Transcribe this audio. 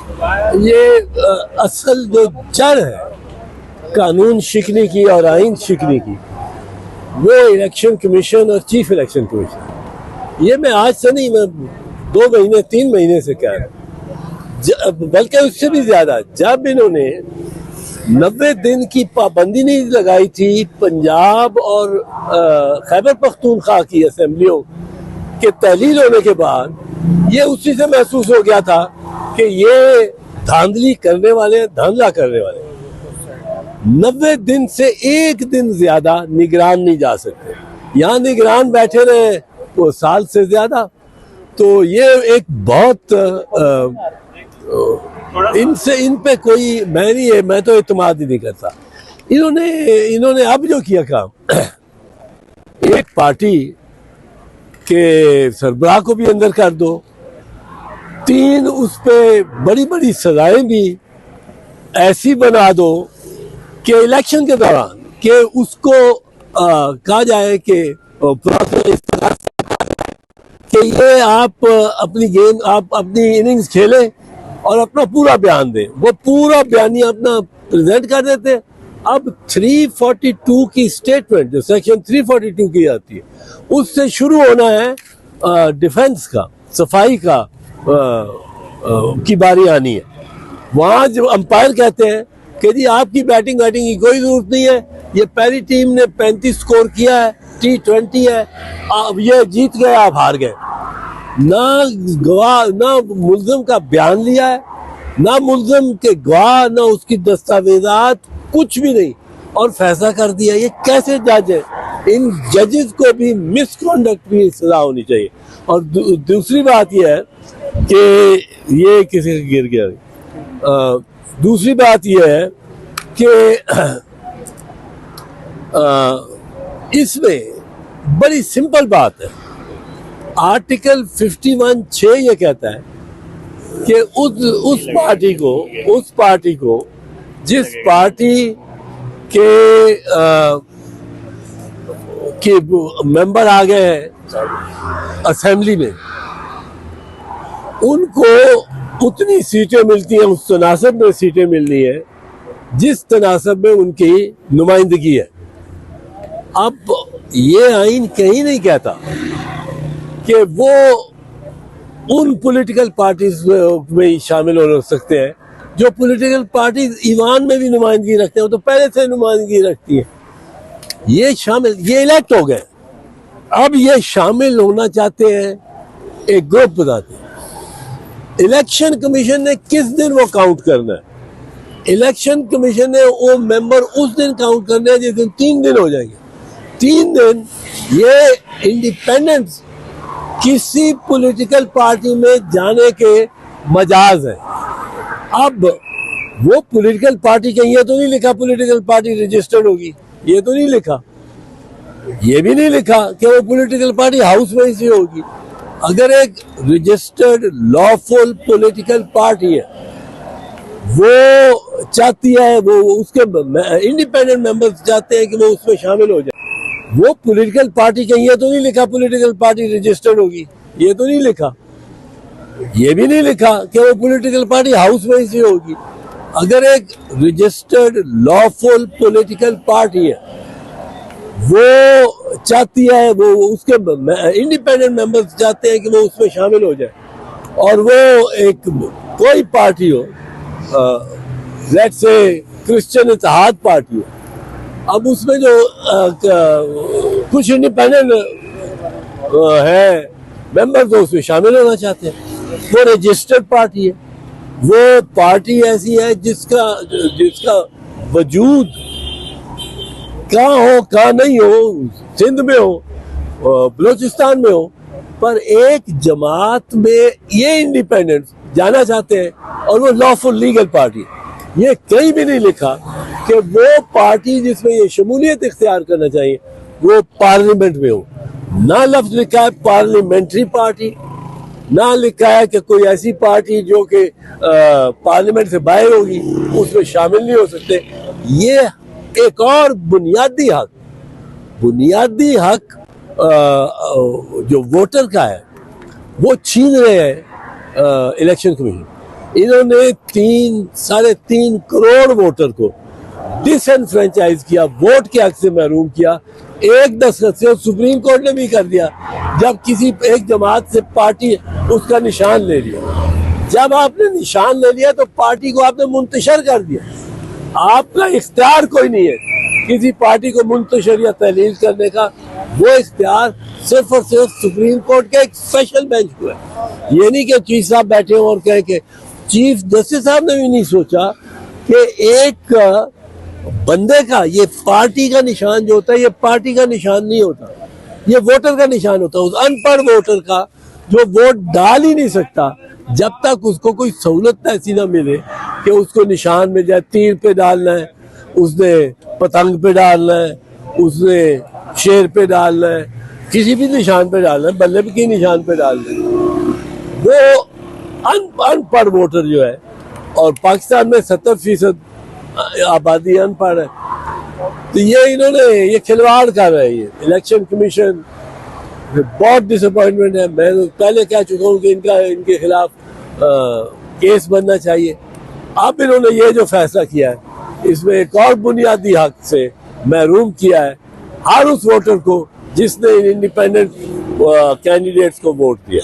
ये असल जो जड़ है कानून शिकने की और आइन शिकने की, वो इलेक्शन कमीशन और चीफ इलेक्शन कमीशन। ये मैं आज से नहीं, मैं 2 महीने 3 महीने से कह रहा हूँ, बल्कि उससे भी ज्यादा। जब इन्होंने 90 दिन की पाबंदी नहीं लगाई थी पंजाब और खैबर पख्तूनख्वा की असेंबलियों के तहलील होने के बाद, ये उसी से महसूस हो गया था कि ये धांधली करने वाले, धांधला करने वाले। 90 दिन से एक दिन ज्यादा निगरान नहीं जा सकते। यहाँ निगरान बैठे रहे वो साल से ज्यादा। तो ये एक बहुत इन पे कोई मैं तो इत्मीनान ही नहीं करता। इन्होंने अब जो किया काम, एक पार्टी के सरबराह को भी अंदर कर दो, 3 उस पे बड़ी बड़ी सजाएं भी ऐसी बना दो कि इलेक्शन के दौरान कि उसको कहा जाए कि ये आप अपनी गेम, आप अपनी इनिंग्स खेलें और अपना पूरा बयान दें। वो पूरा बयानी अपना प्रेजेंट कर देते। अब 342 की स्टेटमेंट, जो सेक्शन 342 की आती है, उससे शुरू होना है डिफेंस का, सफाई का की बारी आनी है। वहां जो अंपायर कहते हैं कि जी आपकी बैटिंग की कोई जरूरत नहीं है, ये पहली टीम ने 35 स्कोर किया है, T20 है, अब ये जीत गए, आप हार गए। ना गवाह, ना मुल्जिम का बयान लिया है, ना मुल्जिम के गवाह, ना उसकी दस्तावेजात, कुछ भी नहीं, और फैसला कर दिया। ये कैसे जज है? इन जजेस को भी मिसकॉन्डक्ट की सजा होनी चाहिए। और दूसरी बात यह है कि ये किसी से गिर गया। दूसरी बात यह है कि इसमें बड़ी सिंपल बात है। आर्टिकल 51(6) ये कहता है कि उस पार्टी को जिस पार्टी के मेंबर आ गए हैं असेंबली में, उनको उतनी सीटें मिलती हैं, उस तनासब में सीटें मिलनी है जिस तनासब में उनकी नुमाइंदगी है। अब ये आइन कहीं नहीं कहता कि वो उन पॉलिटिकल पार्टीज में शामिल हो सकते हैं जो पॉलिटिकल पार्टीज ईवान में भी नुमाइंदगी रखते हैं, तो पहले से नुमाइंदगी रखती है। ये इलेक्ट हो गए, अब ये शामिल होना चाहते हैं, एक ग्रुप बनाते हैं। इलेक्शन कमीशन ने किस दिन वो काउंट करना है? इलेक्शन कमीशन ने वो मेंबर उस दिन काउंट करने हैं जिस दिन 3 दिन हो जाएंगे। 3 दिन ये इंडिपेंडेंस किसी पॉलिटिकल पार्टी में जाने के मजाज है। अब वो पॉलिटिकल पार्टी कहीं ये तो नहीं लिखा पॉलिटिकल पार्टी रजिस्टर्ड होगी, ये तो नहीं लिखा। ये भी नहीं लिखा कि वो पॉलिटिकल पार्टी हाउस में ही होगी। अगर एक रजिस्टर्ड लॉफुल पॉलिटिकल पार्टी है, वो चाहती है, वो उसके इंडिपेंडेंट मेंबर्स चाहते हैं कि वो उसमें शामिल हो जाए, वो पॉलिटिकल पार्टी कहीं ये तो नहीं लिखा पॉलिटिकल पार्टी रजिस्टर्ड होगी, ये तो नहीं लिखा। ये भी नहीं लिखा कि वो पॉलिटिकल पार्टी हाउस में ही होगी। अगर एक रजिस्टर्ड लॉफुल पॉलिटिकल पार्टी है, वो चाहती है, वो उसके इंडिपेंडेंट मेंबर्स चाहते हैं कि वो उसमें शामिल हो जाए, और वो एक कोई पार्टी हो, let's say Christian Ittehad party हो, अब उसमें जो कुछ इंडिपेंडेंट है मेंबर्स तो उसमें शामिल होना चाहते हैं, वो रजिस्टर्ड पार्टी है। वो पार्टी ऐसी है जिसका वजूद कहाँ हो कहाँ नहीं हो, सिंध में हो, बलूचिस्तान में हो, पर एक जमात में ये इंडिपेंडेंट्स जाना चाहते हैं, और वो लॉफुल लीगल पार्टी। ये कहीं भी नहीं लिखा कि वो पार्टी जिसमें ये शमूलियत इख्तियार करना चाहिए वो पार्लियामेंट में हो। ना लफ्ज लिखा है पार्लियामेंट्री पार्टी, ना लिखा है कि कोई ऐसी पार्टी जो कि पार्लियामेंट से बाहर होगी उसमें शामिल नहीं हो सकते। ये एक और बुनियादी हक जो वोटर का है वो छीन रहे हैं इलेक्शन कमीशन। इन्होंने 3.5 करोड़ वोटर को डिसएनफ्रेंचाइज किया, वोट के हक से महरूम किया। एक दस्तखत से सुप्रीम कोर्ट ने भी कर दिया। जब किसी एक जमात से पार्टी उसका निशान ले लिया, जब आपने निशान ले लिया तो पार्टी को आपने मुंतशर कर दिया। आपका इख्तियार कोई नहीं है किसी पार्टी को मुंतशर या तहलील करने का। वो इख्तियार सिर्फ और सिर्फ सुप्रीम कोर्ट के एक स्पेशल बेंच को है। ये नहीं कि चीफ साहब बैठे हो और कहें कि चीफ जस्टिस साहब ने भी नहीं सोचा कि एक बंदे का, ये पार्टी का निशान जो होता है, ये पार्टी का निशान नहीं होता, ये वोटर का निशान होता है। उस अनपढ़ वोटर का जो वोट डाल ही नहीं सकता जब तक उसको कोई सहूलत ऐसी ना मिले कि उसको निशान मिल जाए। तीर पे डालना है, उसने पतंग पे डालना है, उसने शेर पे डालना है, किसी भी निशान पे डालना है, बल्ले के निशान पे डालना है। वो अनपढ़ वोटर जो है, और पाकिस्तान में 70% आबादी अनपढ़ है, तो ये इन्होंने ये खिलवाड़ कर रहे हैं। ये इलेक्शन कमीशन बहुत डिसअपॉइंटमेंट है। मैं तो पहले कह चुका हूँ कि इनके खिलाफ केस बनना चाहिए। अब इन्होंने ये जो फैसला किया है, इसमें एक और बुनियादी हक से महरूम किया है हर उस वोटर को जिसने इंडिपेंडेंट कैंडिडेट्स को वोट दिया।